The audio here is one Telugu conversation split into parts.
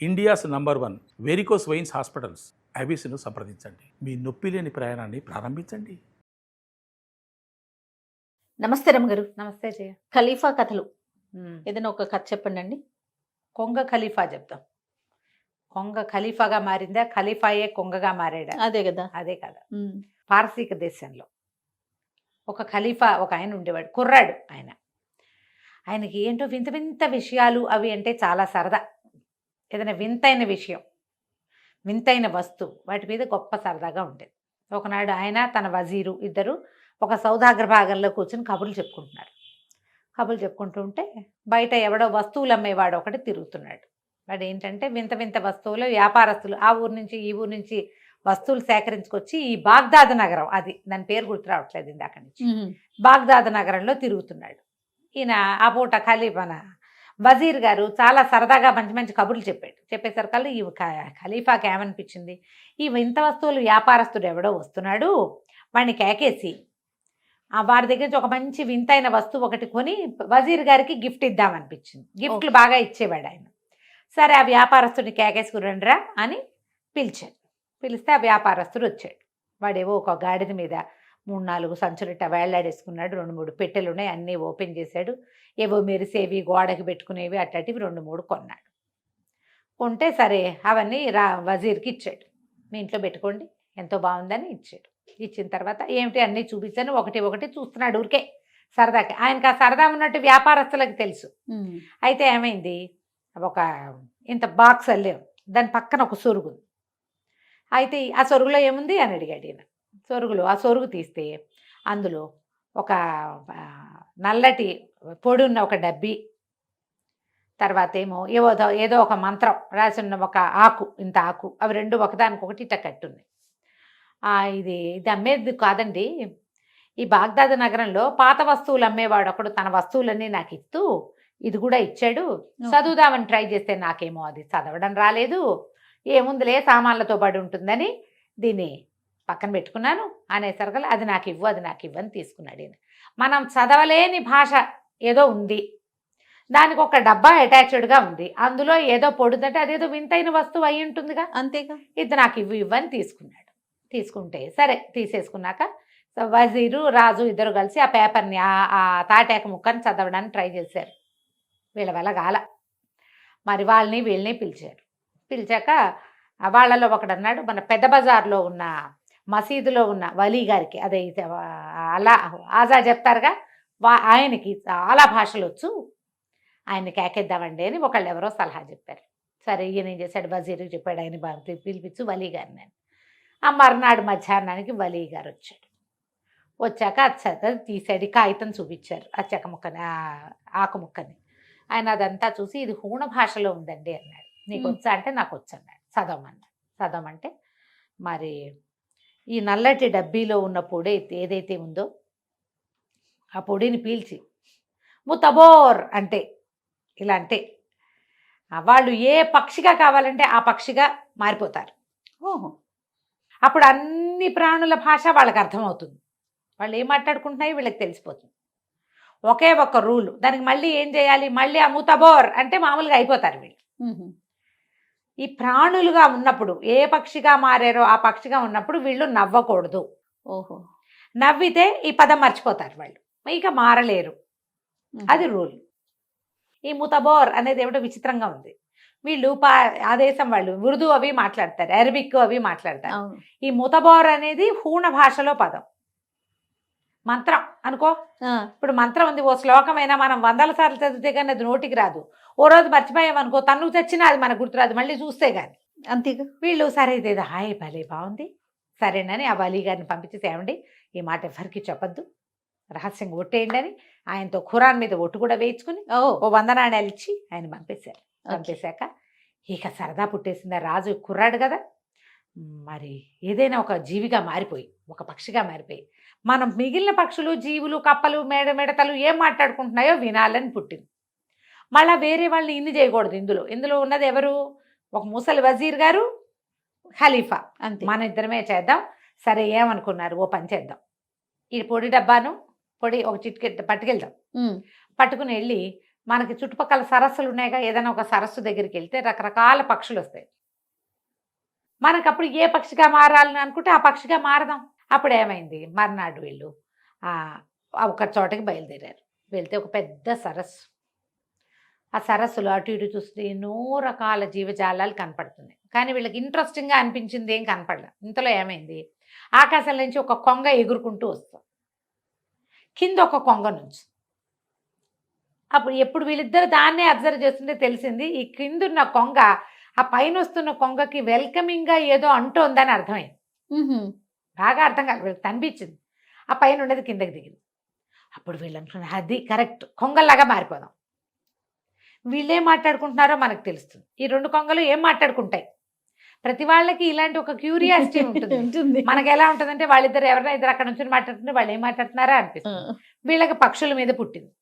India's number 1 varicose veins hospitals ఐబీసీను సంప్రదించండి. మీ నొప్పి లేని ప్రయాణాన్ని ప్రారంభించండి. నమస్తే రమ్మగారు. నమస్తే జయ. ఖలీఫా కథలు ఏదైనా ఒక కథ చెప్పండి అండి. కొంగ ఖలీఫా చెప్తాం. కొంగ ఖలీఫాగా మారిందా, ఖలీఫాయే కొంగగా మారాడా? అదే కదా. అదే కదా. పారసీక దేశంలో ఒక ఖలీఫా ఒక ఆయన ఉండేవాడు, కుర్రాడు ఆయన. ఆయనకి ఏంటో వింత వింత విషయాలు అవి అంటే చాలా సరదా. ఏదైనా వింతైన విషయం, వింతైన వస్తువు, వాటి మీద గొప్ప సరదాగా ఉండేది. ఒకనాడు ఆయన తన వజీరు ఇద్దరు ఒక సౌదాగ్ర భాగంలో కూర్చొని కబుర్లు చెప్పుకుంటున్నారు. కబుర్లు చెప్పుకుంటూ ఉంటే బయట ఎవడో వస్తువులు అమ్మేవాడు ఒకటి తిరుగుతున్నాడు. వాడు ఏంటంటే వింత వింత వస్తువులు, వ్యాపారస్తులు ఆ ఊరు నుంచి ఈ ఊరు నుంచి వస్తువులు సేకరించుకొచ్చి ఈ బాగ్దాద్ నగరం, అది దాని పేరు గుర్తు రావట్లేదు ఇందాక నుంచి, బాగ్దాద్ నగరంలో తిరుగుతున్నాడు. ఈయన ఆ పూట ఖలీఫాన వజీర్ గారు చాలా సరదాగా మంచి మంచి కబుర్లు చెప్పాడు. చెప్పేసరికల్లా ఈ ఖలీఫాకి ఏమనిపించింది, ఈ వింత వస్తువులు వ్యాపారస్తుడు ఎవడో వస్తున్నాడు, వాడిని కేకేసి వాడి దగ్గర నుంచి ఒక మంచి వింతైన వస్తువు ఒకటి కొని వజీర్ గారికి గిఫ్ట్ ఇద్దామనిపించింది. గిఫ్ట్లు బాగా ఇచ్చేవాడు ఆయన. సరే ఆ వ్యాపారస్తుడిని కేకేసుకురండిరా అని పిలిచాడు. పిలిస్తే ఆ వ్యాపారస్తుడు వచ్చాడు. వాడేవో ఒక గాడిద మీద 3-4 సంచులట వేళ్లాడేసుకున్నాడు. 2-3 పెట్టెలు ఉన్నాయి, అన్నీ ఓపెన్ చేశాడు. ఏవో మెరిసేవి, గోడకి పెట్టుకునేవి అట్టటివి 2-3 కొన్నాడు. కొంటే సరే అవన్నీ వజీర్కి ఇచ్చాడు. మీ ఇంట్లో పెట్టుకోండి, ఎంతో బాగుందని ఇచ్చాడు. ఇచ్చిన తర్వాత ఏమిటి అన్నీ చూపించాను, ఒకటి ఒకటి చూస్తున్నాడు ఊరికే సరదాకి. ఆయనకు ఆ సరదా ఉన్నట్టు వ్యాపారస్తులకు తెలుసు. అయితే ఏమైంది, ఒక ఇంత బాక్స్ అల్లేవు, దాని పక్కన ఒక సొరుగు ఉంది. అయితే ఆ సొరుగులో ఏముంది అని అడిగాడు ఈయన. సొరుగులో ఆ సొరుగు తీస్తే అందులో ఒక నల్లటి పొడి ఉన్న ఒక డబ్బి, తర్వాత ఏమో ఏదో ఒక మంత్రం రాసి ఉన్న ఒక ఆకు, ఇంత ఆకు, అవి రెండు ఒకదానికొకటి ఇట్ట కట్టున్నాయి. ఇది అమ్మేది కాదండి, ఈ బాగ్దాద్ నగరంలో పాత వస్తువులు అమ్మేవాడు ఒకడు తన వస్తువులన్నీ నాకు ఇస్తూ ఇది కూడా ఇచ్చాడు. చదువుదామని ట్రై చేస్తే నాకేమో అది చదవడం రాలేదు, ఏముందిలే సామాన్లతో పడి ఉంటుందని దీన్ని పక్కన పెట్టుకున్నాను అనేసరికి అది నాకు ఇవ్వు అని తీసుకున్నాడు ఈయన. మనం చదవలేని భాష ఏదో ఉంది, దానికి ఒక డబ్బా అటాచ్డ్గా ఉంది, అందులో ఏదో పొడుదంటే అదేదో వింతైన వస్తువు అయి ఉంటుందిగా, అంతేగా. ఇది నాకు ఇవ్వు అని తీసుకున్నాడు. తీసుకుంటే సరే తీసేసుకున్నాక వజీరు రాజు ఇద్దరు కలిసి ఆ పేపర్ని ఆ తాటాక ముక్కని చదవడానికి ట్రై చేశారు. వీళ్ళ వల్ల గాల. మరి వాళ్ళని వీళ్ళని పిలిచారు. పిలిచాక వాళ్ళలో ఒకడన్నాడు, మన పెద్ద బజార్లో ఉన్న మసీదులో ఉన్న వలీ గారికి, అదే అలా ఆజా చెప్తారుగా, ఆయనకి చాలా భాషలు వచ్చు, ఆయన్ని కేకేద్దామండి అని ఒకళ్ళు ఎవరో సలహా చెప్పారు. సరే ఈయన ఏం చేశాడు, వజీర్కి చెప్పాడు, ఆయన పిలిపించు వలీ గారిని అని. ఆ మర్నాడు మధ్యాహ్నానికి వలీ గారు వచ్చాడు. వచ్చాక అది తీసాడు, కాగితం చూపించారు, ఆ చెక్క ముక్కని, ఆకు ముక్కని. ఆయన అదంతా చూసి ఇది హూణ భాషలో ఉందండి అన్నాడు. నీకు వచ్చా అంటే నాకు వచ్చు అన్నాడు. చదవమంటే మరి ఈ నల్లటి డబ్బీలో ఉన్న పొడి ఏదైతే ఉందో ఆ పొడిని పీల్చి ముతబోర్ అంటే ఇలా అంటే వాళ్ళు ఏ పక్షిగా కావాలంటే ఆ పక్షిగా మారిపోతారు. ఓహో. అప్పుడు అన్ని ప్రాణుల భాష వాళ్ళకి అర్థమవుతుంది, వాళ్ళు ఏం మాట్లాడుకుంటున్నాయో వీళ్ళకి తెలిసిపోతుంది. ఒకే ఒక్క రూలు, దానికి మళ్ళీ ఏం చేయాలి, మళ్ళీ ఆ ముతబోర్ అంటే మామూలుగా అయిపోతారు వీళ్ళు. ఈ ప్రాణులుగా ఉన్నప్పుడు ఏ పక్షిగా మారారో ఆ పక్షిగా ఉన్నప్పుడు వీళ్ళు నవ్వకూడదు. ఓహో. నవ్వితే ఈ పదం మర్చిపోతారు వాళ్ళు, ఇక మారలేరు. అది రూల్. ఈ ముతబోర్ అనేది ఏమిటో విచిత్రంగా ఉంది. వీళ్ళు ఆ దేశం వాళ్ళు ఉర్దూ అవి మాట్లాడతారు, అరబిక్ అవి మాట్లాడతారు. ఈ ముతబోర్ అనేది హూణ భాషలో పదం. మంత్రం అనుకో, ఇప్పుడు మంత్రం ఉంది, ఓ శ్లోకమైనా మనం 100 సార్లు చదివితే కానీ అది నోటికి రాదు. ఓ రోజు మర్చిపోయామనుకో, తన్నుకు తెచ్చినా అది మనకు గుర్తురాదు, మళ్ళీ చూస్తే కానీ. అంతేగా. వీళ్ళు సరే ఇదేదో హాయ్ భలే బాగుంది సరేనని ఆ వలీ గారిని పంపించి, తేవండి ఈ మాట ఎవరికి చెప్పద్దు, రహస్యంగా ఒట్టేయండి అని ఆయనతో ఖురాన్ మీద ఒట్టు కూడా వేయించుకుని ఓ 100 నాణ్యాలు ఇచ్చి ఆయన పంపేశారు. పంపేశాక ఇక సరదా పుట్టేసింది. రాజు కుర్రాడు కదా, మరి ఏదైనా ఒక జీవిగా మారిపోయి, ఒక పక్షిగా మారిపోయి మనం మిగిలిన పక్షులు, జీవులు, కప్పలు, మిడతలు ఏం మాట్లాడుకుంటున్నాయో వినాలని పుట్టింది. మళ్ళీ వేరే వాళ్ళని ఇన్ని చేయకూడదు. ఇందులో ఉన్నది ఎవరు, ఒక ముసలి వజీర్ గారు, ఖలీఫా, అంతే. మన ఇద్దరమే చేద్దాం. సరే ఏమనుకున్నారు, ఓ పని చేద్దాం, ఈ పొడి డబ్బాను పొడి ఒక చిటికె పట్టుకెళ్దాం. పట్టుకుని వెళ్ళి మనకి చుట్టుపక్కల సరస్సులు ఉన్నాయిగా, ఏదైనా ఒక సరస్సు దగ్గరికి వెళ్తే రకరకాల పక్షులు వస్తాయి. మనకు అప్పుడు ఏ పక్షిగా మారాలని అనుకుంటే ఆ పక్షిగా మారదాం. అప్పుడు ఏమైంది, మర్నాడు వీళ్ళు ఒక చోటకి బయలుదేరారు. వెళ్తే ఒక పెద్ద సరస్సు. ఆ సరస్సులో అటు ఇటు చూస్తే ఎన్నో రకాల జీవజాలాలు కనపడుతున్నాయి. కానీ వీళ్ళకి ఇంట్రెస్టింగ్గా అనిపించింది ఏం కనపడలేదు. ఇంతలో ఏమైంది, ఆకాశం నుంచి ఒక కొంగ ఎగురుకుంటూ వస్తాం, కింద ఒక కొంగ నుంచి. అప్పుడు ఎప్పుడు వీళ్ళిద్దరు దాన్నే అబ్జర్వ్ చేస్తుంటే తెలిసింది, ఈ కిందున్న కొంగ ఆ పైన వస్తున్న కొంగకి వెల్కమింగ్గా ఏదో అంటోందని అర్థమైంది. బాగా అర్థం కాదు, వీళ్ళకి అనిపించింది. ఆ పైన ఉండేది కిందకి దిగింది. అప్పుడు వీళ్ళు అనుకున్నారు, అది కరెక్ట్, కొంగల్లాగా మారిపోదాం. వీళ్ళేం మాట్లాడుకుంటున్నారో మనకు తెలుస్తుంది. ఈ రెండు కొంగలు ఏం మాట్లాడుకుంటాయి? ప్రతి వాళ్ళకి ఇలాంటి ఒక క్యూరియాసిటీ ఉంటుంది. మనకి ఎలా ఉంటుందంటే, వాళ్ళిద్దరు ఎవరైనా ఇద్దరు అక్కడ నుంచి మాట్లాడుతుంటే వాళ్ళు ఏం మాట్లాడుతున్నారా అనిపిస్తుంది. వీళ్ళకి పక్షుల మీద పుట్టింది.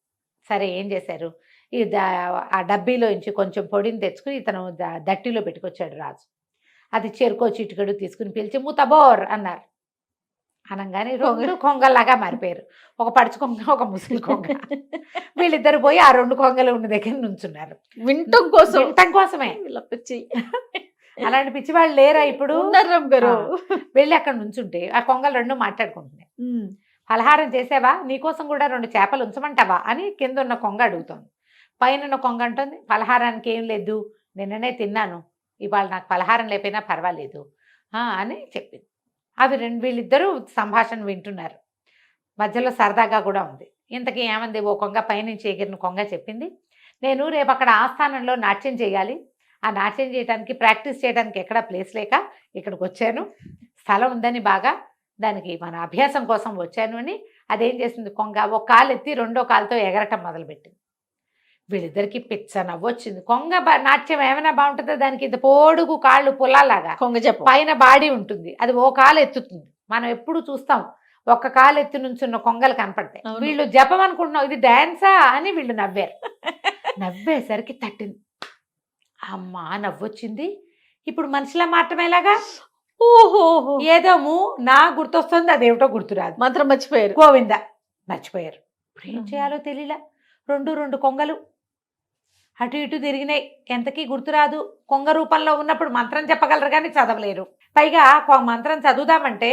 సరే ఏం చేశారు, ఈ ఆ డబ్బీలో నుంచి కొంచెం పొడిని తెచ్చుకుని ఇతను దట్టిలో పెట్టుకొచ్చాడు రాజు. అది చెరుకో చిటికడు తీసుకుని పిలిచి మూతబోర్ అన్నారు. అనగానే రెండు కొంగల్లాగా మారిపోయారు. ఒక పడుచు కొంగ, ఒక ముసలి కొంగ. వీళ్ళిద్దరు పోయి ఆ రెండు కొంగలు ఉన్న దగ్గర నుంచున్నారు. వింటం కోసమే. అలాంటి పిచ్చి వాళ్ళు లేరా ఇప్పుడు? గారు వెళ్ళి అక్కడ నుంచుంటే ఆ కొంగలు రెండు మాట్లాడుకుంటున్నాయి. పలహారం చేసావా, నీకోసం కూడా 2 చేపలు ఉంచమంటావా అని కింద ఉన్న కొంగ అడుగుతోంది. పైన ఉన్న కొంగ అంటుంది, పలహారానికి ఏం లేదు, నిన్ననే తిన్నాను, ఇవాళ నాకు పలహారం లేకపోయినా పర్వాలేదు అని చెప్పింది. అవి వీళ్ళిద్దరూ సంభాషణ వింటున్నారు. మధ్యలో సరదాగా కూడా ఉంది. ఇంతకీ ఏమంది, ఓ కొంగ పైనుంచి ఎగిరిన కొంగ చెప్పింది, నేను రేపు అక్కడ ఆస్థానంలో నాట్యం చేయాలి, ఆ నాట్యం చేయడానికి ప్రాక్టీస్ చేయడానికి ఎక్కడా ప్లేస్ లేక ఇక్కడికి వచ్చాను, స్థలం ఉందని బాగా, దానికి మన అభ్యాసం కోసం వచ్చాను అని అదేం చేసింది, కొంగ ఒక కాలు ఎత్తి రెండో కాలుతో ఎగరటం మొదలుపెట్టింది. వీళ్ళిద్దరికి పిచ్చ నవ్వొచ్చింది. కొంగ నాట్యం ఏమైనా బాగుంటుందో, దానికి ఇంత పొడుగు కాళ్ళు పుల్లలాగా కొంగ చెప్ప పైన బాడీ ఉంటుంది, అది ఓ కాలు ఎత్తుతుంది. మనం ఎప్పుడు చూస్తాం ఒక్క కాలు ఎత్తి నుంచున్న కొంగలు కనపడతాయి. వీళ్ళు జపం అనుకుంటున్నాం, ఇది డాన్సా అని వీళ్ళు నవ్వారు. నవ్వేసరికి తట్టింది. అమ్మా నవ్వొచ్చింది. ఇప్పుడు మనిషిలా మాత్రమేలాగా, ఓహో ఏదో నా గుర్తొస్తుంది, అదేమిటో గుర్తురాదు. మంత్రం మర్చిపోయారు. గోవింద మర్చిపోయారు. ఇప్పుడు ఏం చేయాలో తెలియలా. రెండు కొంగలు అటు ఇటు తిరిగినాయి. ఎంతకీ గుర్తురాదు. కొంగ రూపంలో ఉన్నప్పుడు మంత్రం చెప్పగలరు కానీ చదవలేరు. పైగా మంత్రం చదువుదామంటే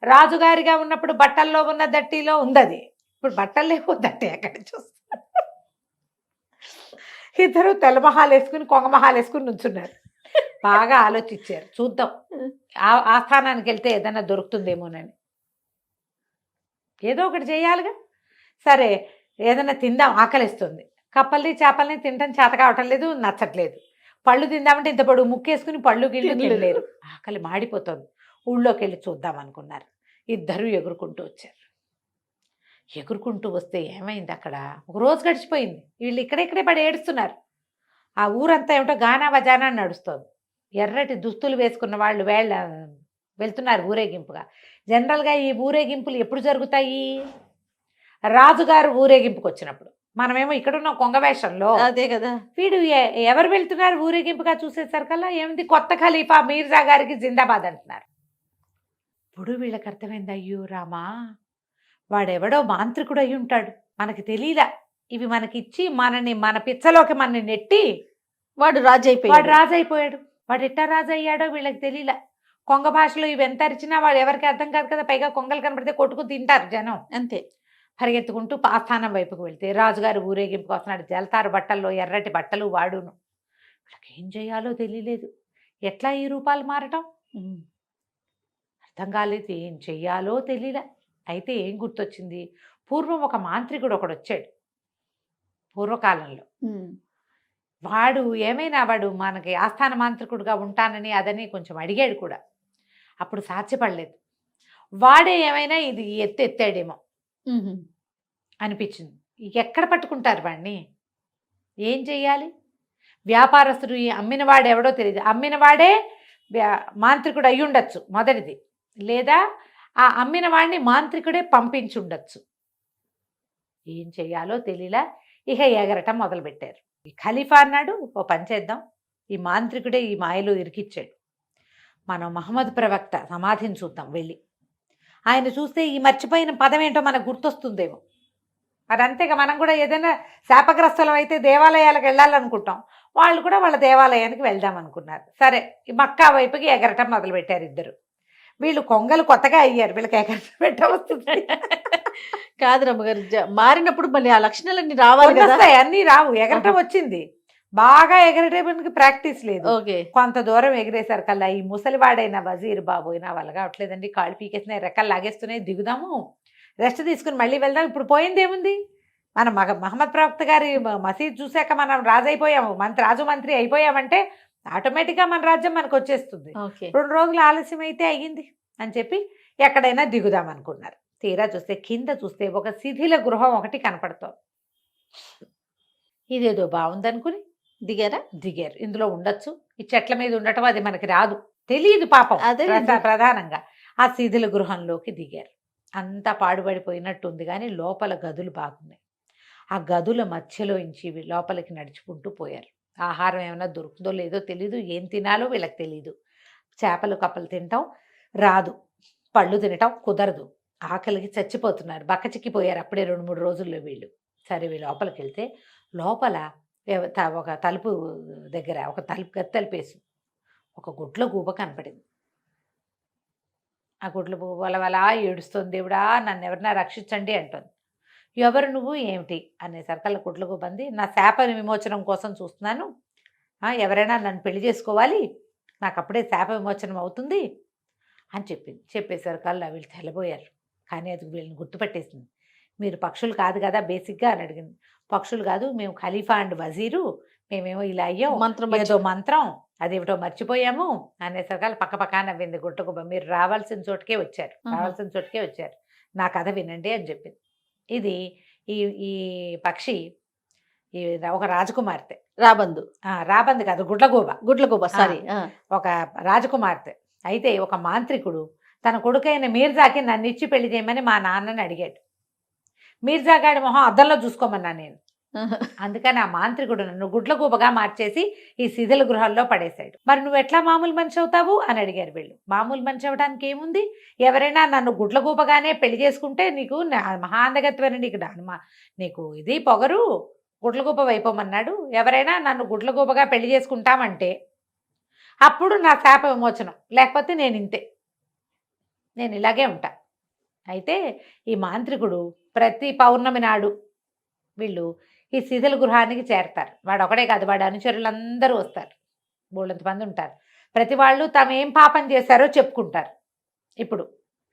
రాజుగారిగా ఉన్నప్పుడు బట్టల్లో ఉన్న దట్టిలో ఉంది, అది ఇప్పుడు బట్టలు లేవు, దట్టి ఎక్కడ చూస్తారు. ఇద్దరు తెల్ల మహాలు వేసుకుని కొంగ మహాలు వేసుకుని నుంచున్నారు. బాగా ఆలోచించారు, చూద్దాం ఆ స్థానానికి వెళ్తే ఏదైనా దొరుకుతుందేమోనని. ఏదో ఒకటి చేయాలిగా. సరే ఏదైనా తిందాం, ఆకలిస్తుంది. కప్పల్ని చేపల్ని తినడం చేత కావటం లేదు, నచ్చట్లేదు. పళ్ళు తిందామంటే ఇంత పొడుగు ముక్కేసుకుని పళ్ళు గిళ్ళు తినలేరు, ఆకలి మాడిపోతుంది. ఊళ్ళోకి వెళ్ళి చూద్దాం అనుకున్నారు. ఇద్దరు ఎగురుకుంటూ వచ్చారు. ఎగురుకుంటూ వస్తే ఏమైంది, అక్కడ ఒక రోజు గడిచిపోయింది. వీళ్ళు ఇక్కడే పడి ఏడుస్తున్నారు. ఆ ఊరంతా ఏమిటో గానా వజానా నడుస్తుంది. ఎర్రటి దుస్తులు వేసుకున్న వాళ్ళు వెళ్తున్నారు ఊరేగింపుగా. జనరల్గా ఈ ఊరేగింపులు ఎప్పుడు జరుగుతాయి, రాజుగారు ఊరేగింపుకి వచ్చినప్పుడు. మనమేమో ఇక్కడున్న కొంగ వేషంలో. అదే కదా. వీడు ఎవరు వెళ్తున్నారు ఊరేగింపుగా చూసేసరికల్లా ఏమిటి, కొత్త ఖలీఫా మీర్జా గారికి జిందాబాద్ అంటున్నారు. ఇప్పుడు వీళ్ళకి అర్థమైంది, అయ్యో రామా, వాడెవడో మాంత్రికుడు అయి ఉంటాడు, మనకి తెలియదా. ఇవి మనకిచ్చి మన పిచ్చలోకి మనని నెట్టి వాడు రాజు అయిపోయాడు. వాడు ఎట్టా రాజు అయ్యాడో వీళ్ళకి తెలియలా. కొంగ భాషలో ఇవి ఎంత అరిచినా వాడు ఎవరికి అర్థం కాదు కదా. పైగా కొంగలు కనబడితే కొట్టుకు తింటారు జనం. అంతే. పరిగెత్తుకుంటూ ఆస్థానం వైపుకు వెళ్తే రాజుగారు ఊరేగింపుకు వస్తున్నాడు. జలతారు బట్టల్లో, ఎర్రటి బట్టలు వాడును. వీళ్ళకి ఏం చేయాలో తెలియలేదు. ఎట్లా ఈ రూపాలు మారటం అర్థం కాలేదు, ఏం చెయ్యాలో తెలియలే. అయితే ఏం గుర్తొచ్చింది, పూర్వం ఒక మాంత్రికుడు ఒకడు వచ్చాడు పూర్వకాలంలో. వాడు మనకి ఆస్థాన మాంత్రికుడుగా ఉంటానని అదని కొంచెం అడిగాడు కూడా. అప్పుడు సాధ్యపడలేదు. వాడే ఏమైనా ఇది ఎత్తాడేమో అనిపించింది. ఎక్కడ పట్టుకుంటారు వాడిని, ఏం చెయ్యాలి? వ్యాపారస్తుడు అమ్మినవాడు ఎవడో తెలియదు, అమ్మినవాడే మాంత్రికుడు అయి ఉండొచ్చు మొదటిది, లేదా ఆ అమ్మిన వాడిని మాంత్రికుడే పంపించి ఉండొచ్చు. ఏం చెయ్యాలో తెలియలా. ఇక ఎగరటం మొదలుపెట్టారు. ఈ ఖలీఫా అన్నాడు, ఓ పని చేద్దాం, ఈ మాంత్రికుడే ఈ మాయలో ఇరికిచ్చాడు, మనం మహమ్మద్ ప్రవక్త సమాధిని చూద్దాం వెళ్ళి. ఆయన చూస్తే ఈ మర్చిపోయిన పదం ఏంటో మనకు గుర్తొస్తుందేమో. అది అంతేగా. మనం కూడా ఏదైనా శాపగ్రస్తులం అయితే దేవాలయాలకు వెళ్ళాలనుకుంటాం. వాళ్ళు కూడా వాళ్ళ దేవాలయానికి వెళ్దాం అనుకున్నారు. సరే ఈ మక్కా వైపుకి ఎగరటం మొదలుపెట్టారు ఇద్దరు. వీళ్ళు కొంగలు కొత్తగా అయ్యారు, వీళ్ళకి ఎగరటం పెట్టవస్తుంది. కాదు రమ్మగారు, మారినప్పుడు మళ్ళీ ఆ లక్షణాలన్నీ రావాలి కదా. వస్తాయి, అన్నీ రావు. ఎగరటం వచ్చింది, బాగా ఎగరటానికి ప్రాక్టీస్ లేదు. ఓకే. కొంత దూరం ఎగిరేసారు కల్లా ఈ ముసలివాడైన వజీర్ బాబు అయినా వాళ్ళ కావట్లేదండి, కాళ్ళు పీకేస్తున్నాయి, రెక్కలు లాగేస్తున్నాయి, దిగుదాము, రెస్ట్ తీసుకుని మళ్ళీ వెళ్దాం. ఇప్పుడు పోయింది ఏముంది, మన మహమ్మద్ ప్రవక్త గారి మసీద్ చూశాక మనం రాజు అయిపోయాము, రాజు మంత్రి అయిపోయామంటే ఆటోమేటిక్గా మన రాజ్యం మనకు వచ్చేస్తుంది. ఓకే. 2 రోజులు ఆలస్యం అయితే అయ్యింది అని చెప్పి ఎక్కడైనా దిగుదాం అనుకున్నారు. తీరా చూస్తే కింద చూస్తే ఒక శిథిల గృహం ఒకటి కనపడుతోంది. ఇదేదో బాగుందనుకుని దిగారు. ఇందులో ఉండొచ్చు, ఈ చెట్ల మీద ఉండటం అది మనకి రాదు, తెలియదు పాపం. అదే ప్రధానంగా ఆ శిథిల గృహంలోకి దిగారు. అంతా పాడుపడిపోయినట్టుంది కానీ లోపల గదులు బాగున్నాయి. ఆ గదుల మధ్యలో ఇంచి లోపలికి నడుచుకుంటూ పోయారు. ఆహారం ఏమైనా దొరుకుతుందో లేదో తెలీదు, ఏం తినాలో వీళ్ళకి తెలీదు. చేపలు కప్పలు తినటం రాదు, పళ్ళు తినటం కుదరదు, ఆకలికి చచ్చిపోతున్నారు, బక్కచిక్కిపోయారు అప్పుడే 2-3 రోజుల్లో వీళ్ళు. సరే వీళ్ళు లోపలికి వెళ్తే లోపల ఒక తలుపు దగ్గర ఒక గది తలుపేసి ఒక గుడ్ల గూబ కనపడింది. ఆ గుడ్ల గూబ వలవలా ఏడుస్తుంది, దేవుడా నన్ను ఎవరన్నా రక్షించండి అంటుంది. ఎవరు నువ్వు ఏమిటి అనేసరికల్లా గుడ్ల గూబ అంది, నా శాప విమోచనం కోసం చూస్తున్నాను, ఎవరైనా నన్ను పెళ్లి చేసుకోవాలి, నాకు అప్పుడే శాప విమోచనం అవుతుంది అని చెప్పింది. చెప్పేసరికల్లా వీళ్ళు తెల్లబోయారు. కానీ అది వీళ్ళని గుర్తుపట్టేసింది. మీరు పక్షులు కాదు కదా బేసిక్గా అని అడిగింది. పక్షులు కాదు, మేము ఖలీఫా అండ్ వజీరు, మేమేమో ఇలా అయ్యాం, ఏదో మంత్రం అదేమిటో మర్చిపోయాము అనేసరికల్లా పక్కపక్క నవ్వింది గుట్టగుబ్బ. మీరు రావాల్సిన చోటుకే వచ్చారు, నా కథ వినండి అని చెప్పింది. ఇది ఈ పక్షి ఈ ఒక రాజకుమార్తె, రాబందు కాదు గుడ్లగూబ సారీ, ఒక రాజకుమార్తె. అయితే ఒక మాంత్రికుడు తన కొడుకైన మీర్జాకి నన్ను ఇచ్చి పెళ్లి చేయమని మా నాన్నని అడిగాడు. మీర్జాగాడి మొహం అద్దంలో చూసుకోమన్నా నేను. అందుకని ఆ మాంత్రికుడు నన్ను గుడ్లగూబగా మార్చేసి ఈ శిథిల గృహాల్లో పడేశాడు. మరి నువ్వు ఎట్లా మామూలు మనిషి అవుతావు అని అడిగారు వీళ్ళు. మామూలు మనిషి అవ్వడానికి ఏముంది, ఎవరైనా నన్ను గుడ్లగూబగానే పెళ్లి చేసుకుంటే నీకు మహాందగత్వని, నీకు ఇది పొగరు, గుడ్లగూబ వైపోమన్నాడు. ఎవరైనా నన్ను గుడ్లగూబగా పెళ్లి చేసుకుంటామంటే అప్పుడు నా శాప విమోచనం, లేకపోతే నేను ఇలాగే ఉంటా. అయితే ఈ మాంత్రికుడు ప్రతి పౌర్ణమి నాడు వీళ్ళు ఈ శిథిల గృహానికి చేరతారు. వాడు ఒకడే కాదు, వాడు అనుచరులందరూ వస్తారు, బోళ్ళంతమంది ఉంటారు. ప్రతి వాళ్ళు తాము ఏం పాపం చేశారో చెప్పుకుంటారు. ఇప్పుడు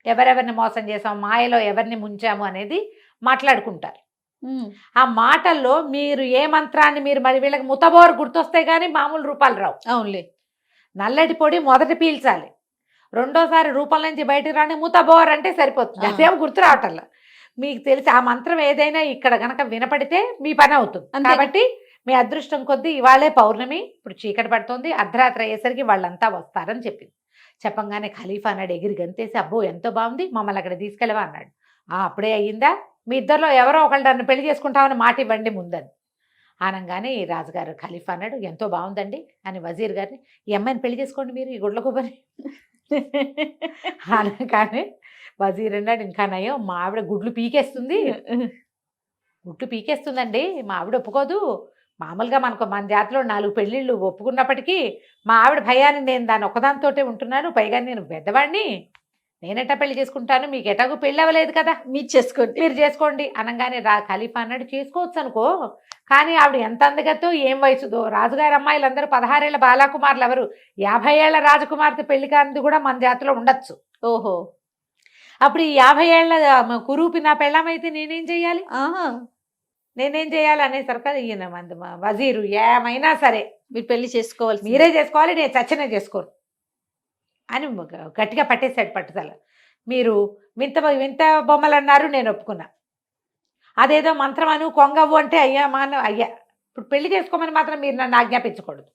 ఎవరెవరిని మోసం చేసాము, మాయలో ఎవరిని ముంచాము అనేది మాట్లాడుకుంటారు. ఆ మాటల్లో మీరు ఏ మంత్రాన్ని మరి వీళ్ళకి ముతబోరు గుర్తొస్తే కానీ మామూలు రూపాలు రావు. అవునులే. నల్లటి పొడి మొదట పీల్చాలి, రెండోసారి రూపం నుంచి బయటకు రాని ముతబోర్ అంటే సరిపోతుంది. అదేం గుర్తు రావటంలా. మీకు తెలిసి ఆ మంత్రం ఏదైనా ఇక్కడ గనక వినపడితే మీ పని అవుతుంది. కాబట్టి మీ అదృష్టం కొద్దీ ఇవాళే పౌర్ణమి, ఇప్పుడు చీకటి పడుతుంది, అర్ధరాత్రి అయ్యేసరికి వాళ్ళంతా వస్తారని చెప్పింది. చెప్పంగానే ఖలీఫా అన్నాడు ఎగిరి గంతేసి, అబ్బో ఎంతో బాగుంది, మమ్మల్ని అక్కడ తీసుకెళ్ళవా అన్నాడు. అప్పుడే అయ్యిందా, మీ ఇద్దరిలో ఎవరో ఒకళ్ళు నన్ను పెళ్లి చేసుకుంటామని మాట ఇవ్వండి ముందని అనగానే ఈ రాజుగారు ఖలీఫా అన్నాడు, ఎంతో బాగుందండి అని వజీర్ గారిని, ఈ అమ్మాయిని పెళ్లి చేసుకోండి మీరు ఈ గుడ్లగూబని అనగానే వజీర్ అన్నాడు, ఇంకా నయం, మా ఆవిడ గుడ్లు పీకేస్తుందండి, మా ఆవిడ ఒప్పుకోదు. మామూలుగా మన జాతిలో 4 పెళ్ళిళ్ళు ఒప్పుకున్నప్పటికీ మా ఆవిడ భయాన్ని నేను దాని ఒక్కదానితోటే ఉంటున్నాను, పైగా నేను పెద్దవాడిని, నేనెట్టా పెళ్లి చేసుకుంటాను, మీకు ఎటాగూ పెళ్ళి అవ్వలేదు కదా, మీరు చేసుకోండి అనగానే ఖలీఫా అన్నాడు, చేసుకోవచ్చు అనుకో, కానీ ఆవిడ ఎంత అందగతో ఏం వయసుదో, రాజుగారి అమ్మాయిలందరూ 16 ఏళ్ల బాలాకుమారులు ఎవరు, 50 ఏళ్ల రాజకుమార్తె పెళ్లి కానిది కూడా మన జాతిలో ఉండొచ్చు. ఓహో. అప్పుడు ఈ 50 ఏళ్ల కురూపి నా పెళ్ళమైతే నేనేం చెయ్యాలి అనేసరికి ఈయన వజీరు, ఏమైనా సరే మీరు పెళ్లి చేసుకోవాలి, మీరే చేసుకోవాలి, నేను చచ్చినా చేసుకోను అని గట్టిగా పట్టేశాడు పట్టుదల. మీరు వింత బొమ్మలు అన్నారు, నేను ఒప్పుకున్నా, అదేదో మంత్రం అను కొంగవ్వు అంటే అయ్యా ఇప్పుడు పెళ్లి చేసుకోమని మాత్రం మీరు నన్ను ఆజ్ఞాపించకూడదు,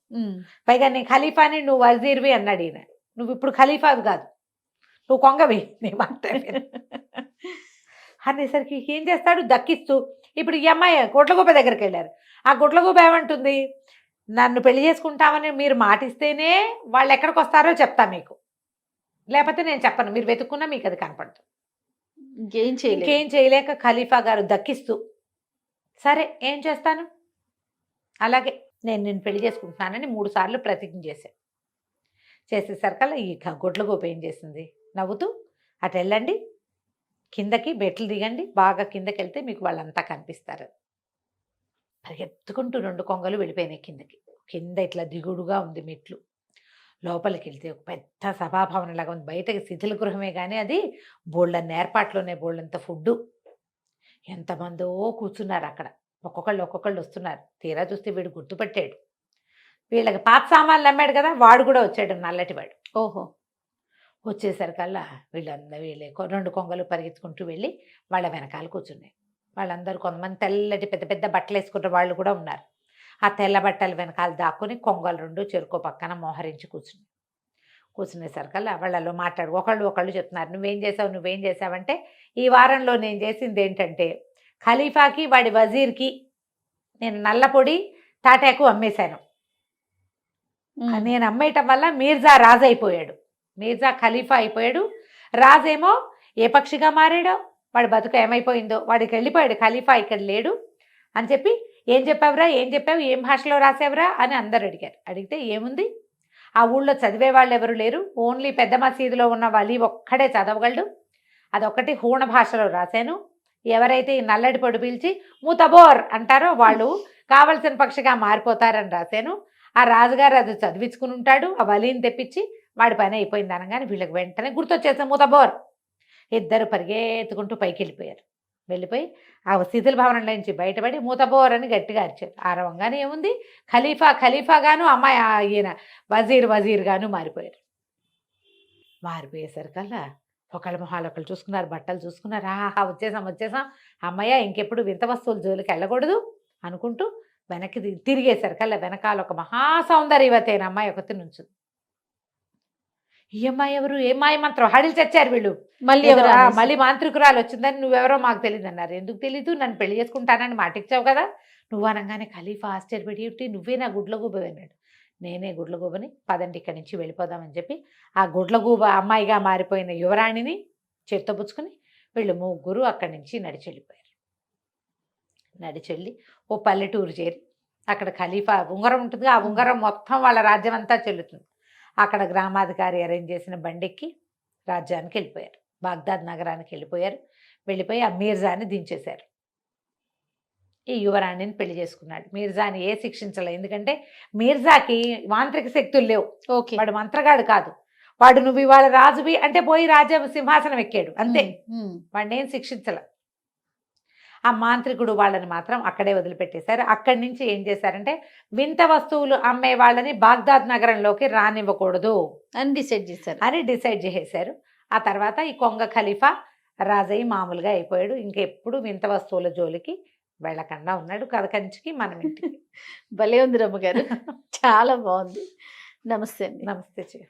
పైగా నేను ఖలీఫాని, నువ్వు వజీర్వి అన్నాడు ఈయన. నువ్వు ఇప్పుడు ఖలీఫావి కాదు, నువ్వు కొంగవి, నీ మాట అనేసరికి ఏం చేస్తాడు, దక్కిస్తూ. ఇప్పుడు ఈ అమ్మాయి గుడ్లగూబ దగ్గరికి వెళ్ళారు. ఆ గుడ్లగూబ ఏమంటుంది, నన్ను పెళ్లి చేసుకుంటామని మీరు మాటిస్తేనే వాళ్ళు ఎక్కడికి వస్తారో చెప్తా మీకు, లేకపోతే నేను చెప్పను, మీరు వెతుక్కున్నా మీకు అది కనపడదు. ఇంకేం చేయలేక ఖలీఫా గారు దక్కిస్తూ సరే ఏం చేస్తాను, అలాగే నేను నిన్ను పెళ్లి చేసుకుంటున్నానని 3 సార్లు ప్రతిజ్ఞ చేశాను. చేసేసరికల్లా ఈ గుడ్లగూబ ఏం చేసింది, నవ్వుతూ అటు వెళ్ళండి, కిందకి మెట్లు దిగండి, బాగా కిందకి వెళ్తే మీకు వాళ్ళంతా కనిపిస్తారు. పరిగెత్తుకుంటూ 2 కొంగలు వెళ్ళిపోయినాయి కిందకి. కింద ఇట్లా దిగుడుగా ఉంది మెట్లు. లోపలికి వెళ్తే ఒక పెద్ద సభాభవనం లాగా ఉంది. బయటకి శిథిల గృహమే కానీ అది బోళ్ళన్న ఏర్పాట్లోనే, బోళ్ళంత ఫుడ్డు, ఎంతమందో కూర్చున్నారు అక్కడ. ఒక్కొక్కళ్ళు వస్తున్నారు. తీరా చూస్తే వీడు గుర్తుపట్టాడు. వీళ్ళకి పాత సామాన్లు అమ్మాడు కదా, వాడు కూడా వచ్చాడు, నల్లటివాడు. ఓహో. వచ్చేసరికల్లా వీళ్ళే 2 కొంగలు పరిగెత్తుకుంటూ వెళ్ళి వాళ్ళ వెనకాల కూర్చున్నాయి. వాళ్ళందరూ కొంతమంది తెల్లటి పెద్ద పెద్ద బట్టలు వేసుకుంటే వాళ్ళు కూడా ఉన్నారు. ఆ తెల్ల బట్టల వెనకాల దాక్కుని కొంగలు 2 చెరుకో పక్కన మోహరించి కూర్చునేసరికల్లా వాళ్ళలో మాట్లాడు ఒకళ్ళు చెప్తున్నారు, నువ్వేం చేసావంటే, ఈ వారంలో నేను చేసింది ఏంటంటే, ఖలీఫాకి వాడి వజీర్కి నేను నల్లపొడి తాటాకు అమ్మేశాను. నేను అమ్మేయటం వల్ల మీర్జా రాజు అయిపోయాడు, మీర్జా ఖలీఫా అయిపోయాడు. రాజేమో ఏ పక్షిగా మారాడో, వాడి బతుకు ఏమైపోయిందో, వాడికి వెళ్ళిపోయాడు, ఖలీఫా ఇక్కడ లేడు అని చెప్పి, ఏం చెప్పావురా, ఏం భాషలో రాసావురా అని అందరు అడిగారు. అడిగితే ఏముంది, ఆ ఊళ్ళో చదివే వాళ్ళు ఎవరు లేరు, ఓన్లీ పెద్ద మసీదులో ఉన్న వలి ఒక్కడే చదవగలడు, అదొక్కటి హూణ భాషలో రాశాను. ఎవరైతే ఈ నల్లటి పొడి పీల్చి మూతబోర్ అంటారో వాళ్ళు కావలసిన పక్షిగా మారిపోతారని రాశాను. ఆ రాజుగారు అది చదివించుకుని ఉంటాడు, ఆ వలిని తెప్పించి వాడి పని అయిపోయింది అనగానే వీళ్ళకి వెంటనే గుర్తొచ్చేసాం మూతబోర్. ఇద్దరు పరిగెత్తుకుంటూ పైకి వెళ్ళిపోయి ఆ శిథిల భవనంలో నుంచి బయటపడి మూతబోర్ అని గట్టిగా అరిచారు. ఆరవంగానే ఏముంది, ఖలీఫాగాను అమ్మాయి ఈయన వజీర్ గాను మారిపోయారు. మారిపోయేసరికల్లా ఒకళ్ళ మొహాలు ఒకళ్ళు చూసుకున్నారు, బట్టలు చూసుకున్నారు. ఆహా వచ్చేసాం, అమ్మయ్య ఇంకెప్పుడు వింత వస్తువుల జోలికి వెళ్ళకూడదు అనుకుంటూ వెనక్కి తిరిగేసరికల్లా వెనకాల ఒక మహాసౌందర్యవతైన అమ్మాయి ఒకటి నుంచుంది. ఈ అమ్మాయి ఎవరు, ఏ మాయ మంత్రం హడిలు చచ్చారు వీళ్ళు. మళ్ళీ మాంత్రికురాలు వచ్చిందని, నువ్వెవరో మాకు తెలియదు అన్నారు. ఎందుకు తెలీదు, నన్ను పెళ్లి చేసుకుంటానని మాటిచ్చావు కదా. నువ్వు అనగానే ఖలీఫా ఆశ్చర్యపడి, నువ్వే నా గుడ్లగూబ అన్నాడు. నేనే గుడ్లగూబని, పదండి ఇక్కడి నుంచి వెళ్ళిపోదామని చెప్పి ఆ గుడ్లగూబ అమ్మాయిగా మారిపోయిన యువరాణిని చేత్తపుచ్చుకుని వీళ్ళు 3 అక్కడి నుంచి నడిచెళ్ళి ఓ పల్లెటూరు చేరి, అక్కడ ఖలీఫా ఉంగరం ఉంటుంది, ఆ ఉంగరం మొత్తం వాళ్ళ రాజ్యం అంతా చెల్లుతుంది. అక్కడ గ్రామాధికారి అరేంజ్ చేసిన బండెక్కి రాజ్యానికి వెళ్ళిపోయారు, బాగ్దాద్ నగరానికి వెళ్ళిపోయి ఆ మీర్జాని దించేశారు. ఈ యువరాణిని పెళ్లి చేసుకున్నాడు. మీర్జాని శిక్షించలేదు, ఎందుకంటే మీర్జాకి మాంత్రిక శక్తులు లేవు. ఓకే, వాడు మంత్రగాడు కాదు. వాడు నువ్వు ఇవాళ రాజువి అంటే పోయి రాజ్య సింహాసనం ఎక్కాడు అంతే, వాడిని ఏం శిక్షించలే. ఆ మాంత్రికుడు వాళ్ళని మాత్రం అక్కడే వదిలిపెట్టేశారు. అక్కడి నుంచి ఏం చేశారంటే, వింత వస్తువులు అమ్మే వాళ్ళని బాగ్దాద్ నగరంలోకి రానివ్వకూడదు అని డిసైడ్ చేశారు. ఆ తర్వాత ఈ కొంగ ఖలీఫా రాజయ్య మామూలుగా అయిపోయాడు. ఇంకెప్పుడు వింత వస్తువుల జోలికి వెళ్ళకుండా ఉన్నాడు. కథ కంచికి మనం ఇంటికి. భలే ఉంది రమ్మగారు, చాలా బాగుంది. నమస్తే. నమస్తే.